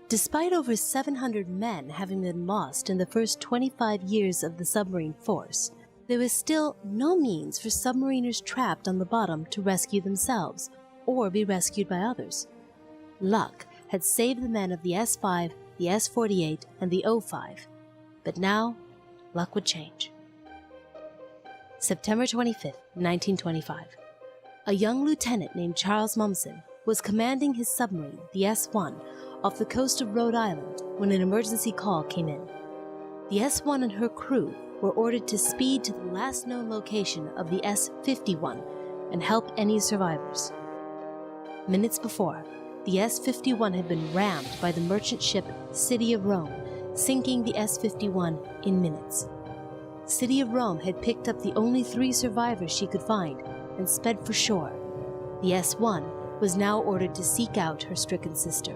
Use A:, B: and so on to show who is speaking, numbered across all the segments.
A: Despite over 700 men having been lost in the first 25 years of the submarine force, there was still no means for submariners trapped on the bottom to rescue themselves or be rescued by others. Luck had saved the men of the S-5, the S-48, and the O-5, but now luck would change. September 25, 1925. A young lieutenant named Charles Momsen was commanding his submarine, the S-1, off the coast of Rhode Island when an emergency call came in. The S-1 and her crew were ordered to speed to the last known location of the S-51 and help any survivors. Minutes before, the S-51 had been rammed by the merchant ship City of Rome, sinking the S-51 in minutes. City of Rome had picked up the only 3 survivors she could find and sped for shore. The S-1 was now ordered to seek out her stricken sister.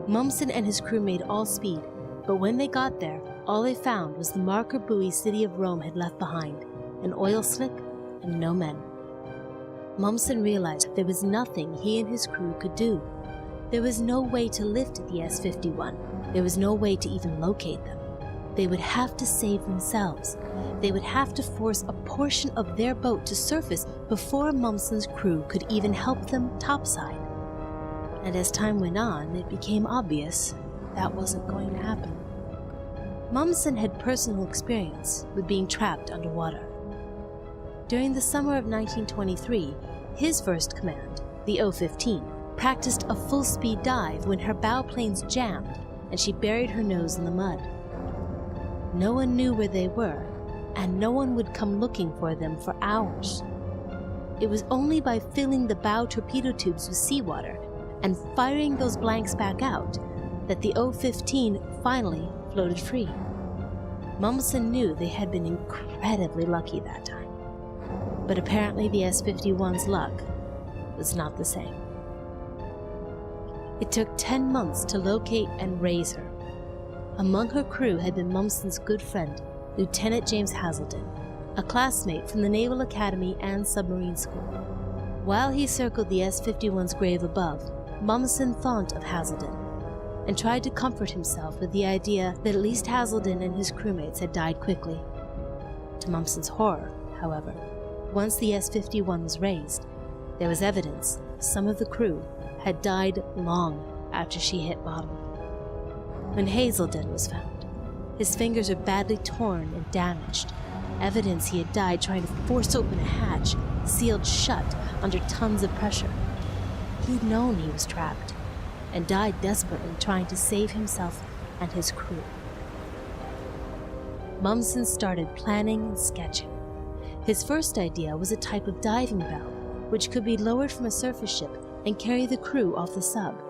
A: Momsen and his crew made all speed, but when they got there, all they found was the marker buoy City of Rome had left behind, an oil slick and no men. Momsen realized there was nothing he and his crew could do. There was no way to lift the S-51. There was no way to even locate them. They would have to save themselves. They would have to force a portion of their boat to surface before Momsen's crew could even help them topside. And as time went on, it became obvious that wasn't going to happen. Momsen had personal experience with being trapped underwater. During the summer of 1923, his first command, the O-15, practiced a full-speed dive when her bow planes jammed and she buried her nose in the mud. No one knew where they were, and no one would come looking for them for hours. It was only by filling the bow torpedo tubes with seawater and firing those blanks back out that the O-15 finally floated free. Momsen knew they had been incredibly lucky that time, but apparently the S-51's luck was not the same. It took 10 months to locate and raise her. Among her crew had been Momsen's good friend, Lieutenant James Hazelden, a classmate from the Naval Academy and Submarine School. While he circled the S-51's grave above, Momsen thought of Hazelden and tried to comfort himself with the idea that at least Hazelden and his crewmates had died quickly. To Momsen's horror, however, once the S-51 was raised, there was evidence some of the crew had died long after she hit bottom. When Hazelden was found, his fingers were badly torn and damaged, evidence he had died trying to force open a hatch sealed shut under tons of pressure. He'd known he was trapped and died desperately trying to save himself and his crew. Momsen started planning and sketching. His first idea was a type of diving bell, which could be lowered from a surface ship and carry the crew off the sub.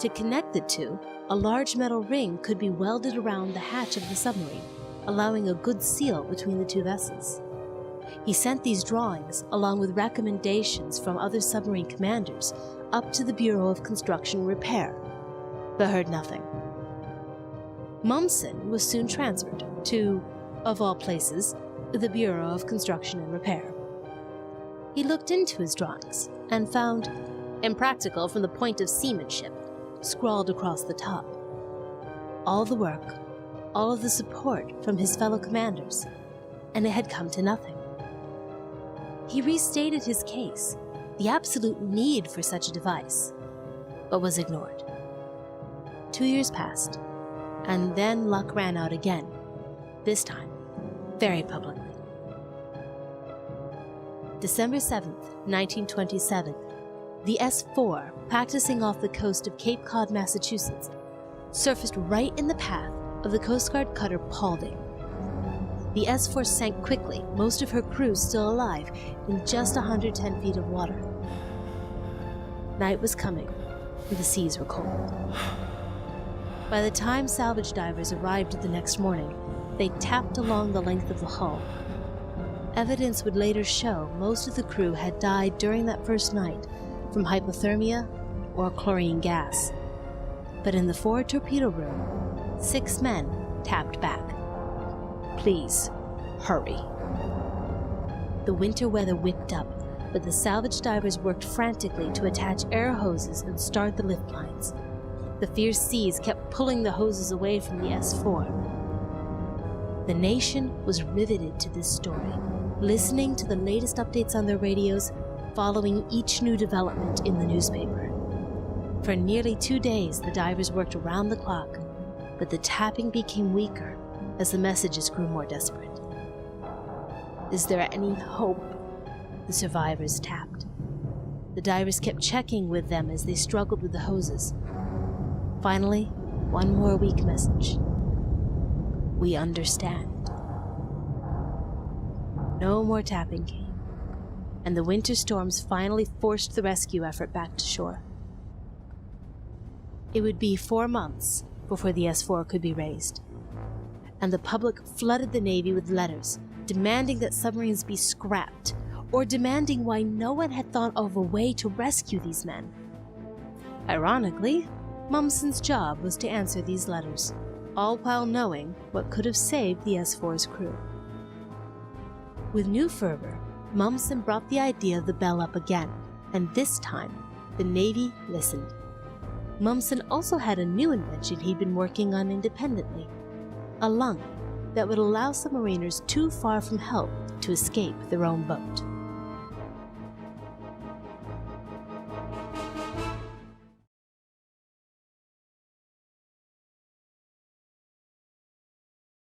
A: To connect the two, a large metal ring could be welded around the hatch of the submarine, allowing a good seal between the two vessels. He sent these drawings, along with recommendations from other submarine commanders, up to the Bureau of Construction and Repair, but heard nothing. Momsen was soon transferred to, of all places, the Bureau of Construction and Repair. He looked into his drawings and found, "Impractical from the point of seamanship," scrawled across the top. All the work, all of the support from his fellow commanders, and it had come to nothing. He restated his case, the absolute need for such a device, but was ignored. 2 years passed, and then luck ran out again, this time very publicly. December 7th, 1927, the S-4, practicing off the coast of Cape Cod, Massachusetts, surfaced right in the path of the Coast Guard cutter Paulding. The S-4 sank quickly, most of her crew still alive, in just 110 feet of water. Night was coming, and the seas were cold. By the time salvage divers arrived the next morning, they tapped along the length of the hull. Evidence would later show most of the crew had died during that first night from hypothermia or chlorine gas. But in the forward torpedo room, 6 men tapped back. "Please, hurry." The winter weather whipped up, but the salvage divers worked frantically to attach air hoses and start the lift lines. The fierce seas kept pulling the hoses away from the S-4. The nation was riveted to this story, listening to the latest updates on their radios, following each new development in the newspaper. For nearly 2 days, the divers worked around the clock, but the tapping became weaker as the messages grew more desperate. "Is there any hope?" the survivors tapped. The divers kept checking with them as they struggled with the hoses. Finally, one more weak message. "We understand." No more tapping came, and the winter storms finally forced the rescue effort back to shore. It would be 4 months before the S-4 could be raised, and the public flooded the Navy with letters demanding that submarines be scrapped, or demanding why no one had thought of a way to rescue these men. Ironically, Momsen's job was to answer these letters, all while knowing what could have saved the S-4's crew. With new fervor, Momsen brought the idea of the bell up again, and this time, the Navy listened. Momsen also had a new invention he'd been working on independently, a lung that would allow submariners too far from help to escape their own boat.